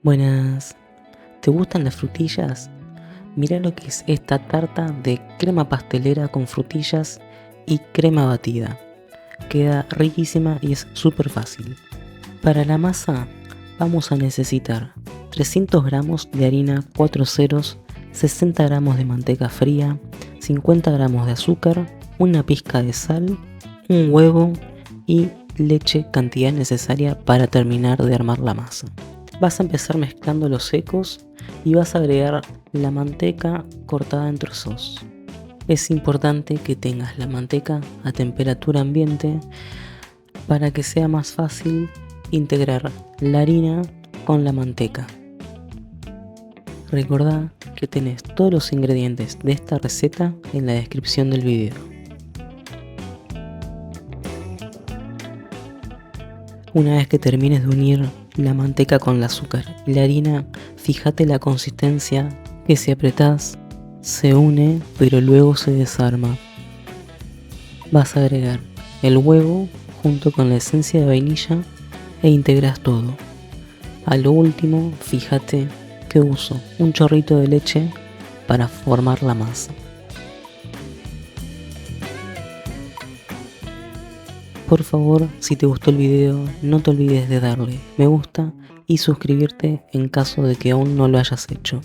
Buenas, ¿te gustan las frutillas? Mirá lo que es esta tarta de crema pastelera con frutillas y crema batida. Queda riquísima y es súper fácil. Para la masa vamos a necesitar 300 gramos de harina 4 ceros, 60 gramos de manteca fría, 50 gramos de azúcar, una pizca de sal, un huevo y leche cantidad necesaria para terminar de armar la masa. Vas a empezar mezclando los secos y vas a agregar la manteca cortada en trozos. Es importante que tengas la manteca a temperatura ambiente para que sea más fácil integrar la harina con la manteca. Recordá que tenés todos los ingredientes de esta receta en la descripción del video. Una vez que termines de unir la manteca con el azúcar y la harina, fíjate la consistencia que si apretás se une pero luego se desarma. Vas a agregar el huevo junto con la esencia de vainilla e integras todo. A lo último, fíjate que uso un chorrito de leche para formar la masa. Por favor, si te gustó el video, no te olvides de darle me gusta y suscribirte en caso de que aún no lo hayas hecho.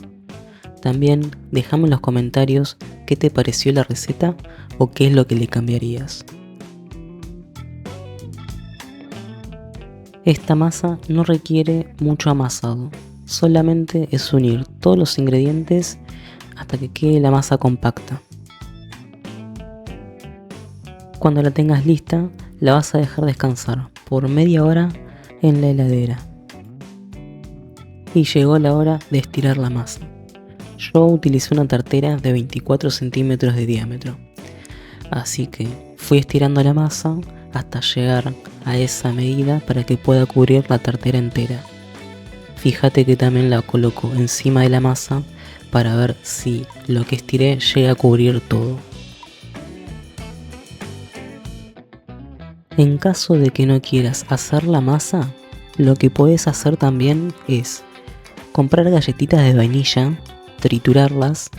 También déjame en los comentarios qué te pareció la receta o qué es lo que le cambiarías. Esta masa no requiere mucho amasado, solamente es unir todos los ingredientes hasta que quede la masa compacta. Cuando la tengas lista, la vas a dejar descansar por media hora en la heladera. Y llegó la hora de estirar la masa. Yo utilicé una tartera de 24 centímetros de diámetro. Así que fui estirando la masa hasta llegar a esa medida para que pueda cubrir la tartera entera. Fíjate que también la coloco encima de la masa para ver si lo que estiré llega a cubrir todo. En caso de que no quieras hacer la masa, lo que puedes hacer también es comprar galletitas de vainilla, triturarlas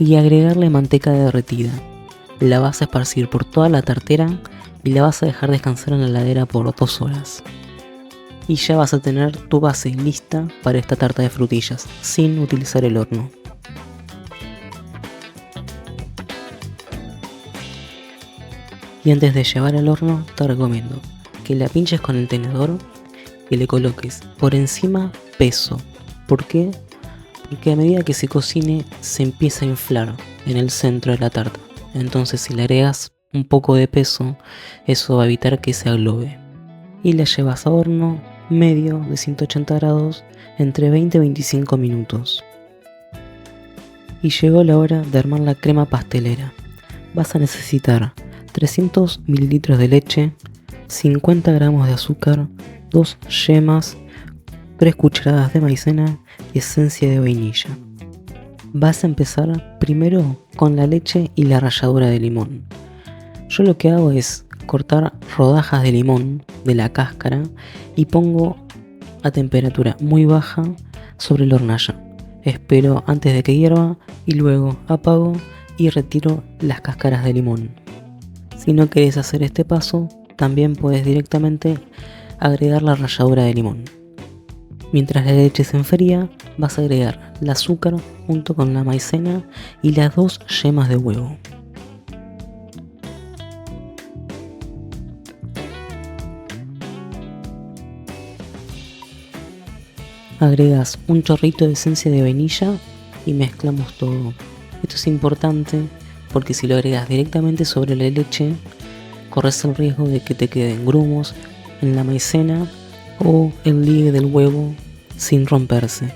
y agregarle manteca derretida. La vas a esparcir por toda la tartera y la vas a dejar descansar en la heladera por 2 horas. Y ya vas a tener tu base lista para esta tarta de frutillas, sin utilizar el horno. Y antes de llevar al horno, te recomiendo que la pinches con el tenedor, que le coloques por encima peso. ¿Por qué? Porque a medida que se cocine se empieza a inflar en el centro de la tarta. Entonces si le agregas un poco de peso, eso va a evitar que se aglobe. Y la llevas a horno medio de 180 grados entre 20 y 25 minutos. Y llegó la hora de armar la crema pastelera. Vas a necesitar 300 mililitros de leche, 50 gramos de azúcar, 2 yemas, 3 cucharadas de maicena y esencia de vainilla. Vas a empezar primero con la leche y la ralladura de limón. Yo lo que hago es cortar rodajas de limón de la cáscara y pongo a temperatura muy baja sobre la hornalla. Espero antes de que hierva y luego apago y retiro las cáscaras de limón. Si no querés hacer este paso, también puedes directamente agregar la ralladura de limón. Mientras la leche se enfría, vas a agregar el azúcar junto con la maicena y las 2 yemas de huevo. Agregas un chorrito de esencia de vainilla y mezclamos todo. Esto es importante porque si lo agregas directamente sobre la leche, corres el riesgo de que te queden grumos en la maicena o el ligue del huevo sin romperse.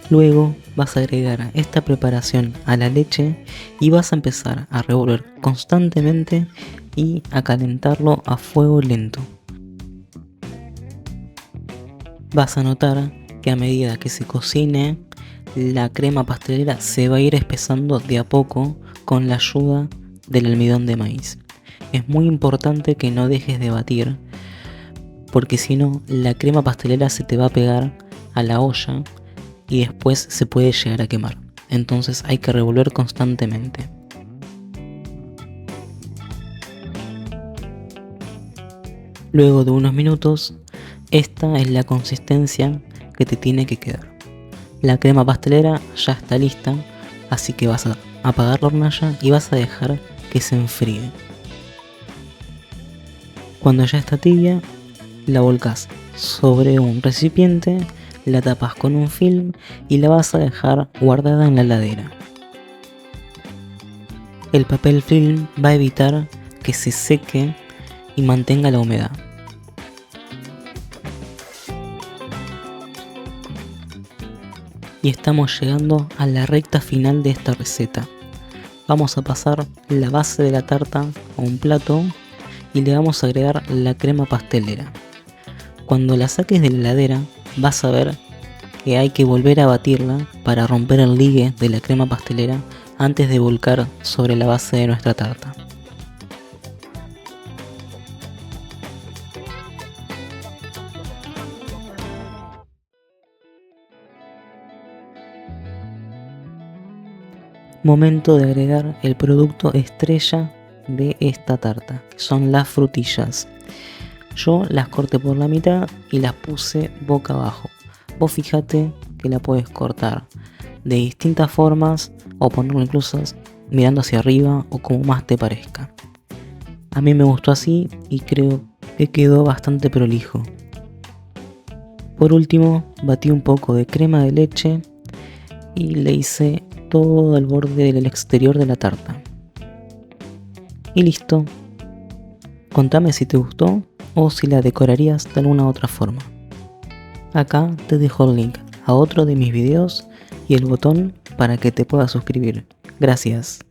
Luego vas a agregar esta preparación a la leche y vas a empezar a revolver constantemente y a calentarlo a fuego lento. Vas a notar que a medida que se cocine, la crema pastelera se va a ir espesando de a poco con la ayuda del almidón de maíz. Es muy importante que no dejes de batir porque si no, la crema pastelera se te va a pegar a la olla y después se puede llegar a quemar. Entonces hay que revolver constantemente. Luego de unos minutos, esta es la consistencia que te tiene que quedar. La crema pastelera ya está lista, así que vas a apagar la hornalla y vas a dejar que se enfríe. Cuando ya está tibia, la volcás sobre un recipiente, la tapas con un film y la vas a dejar guardada en la heladera. El papel film va a evitar que se seque y mantenga la humedad. Y estamos llegando a la recta final de esta receta. Vamos a pasar la base de la tarta a un plato y le vamos a agregar la crema pastelera. Cuando la saques de la heladera vas a ver que hay que volver a batirla para romper el ligue de la crema pastelera antes de volcar sobre la base de nuestra tarta. Momento de agregar el producto estrella de esta tarta, que son las frutillas. Yo las corté por la mitad y las puse boca abajo. Vos fíjate que la puedes cortar de distintas formas o ponerlo incluso mirando hacia arriba o como más te parezca. A mí me gustó así y creo que quedó bastante prolijo. Por último, batí un poco de crema de leche y le hice todo el borde del exterior de la tarta. Y listo. Contame si te gustó o si la decorarías de alguna otra forma. Acá te dejo el link a otro de mis videos y el botón para que te puedas suscribir. Gracias.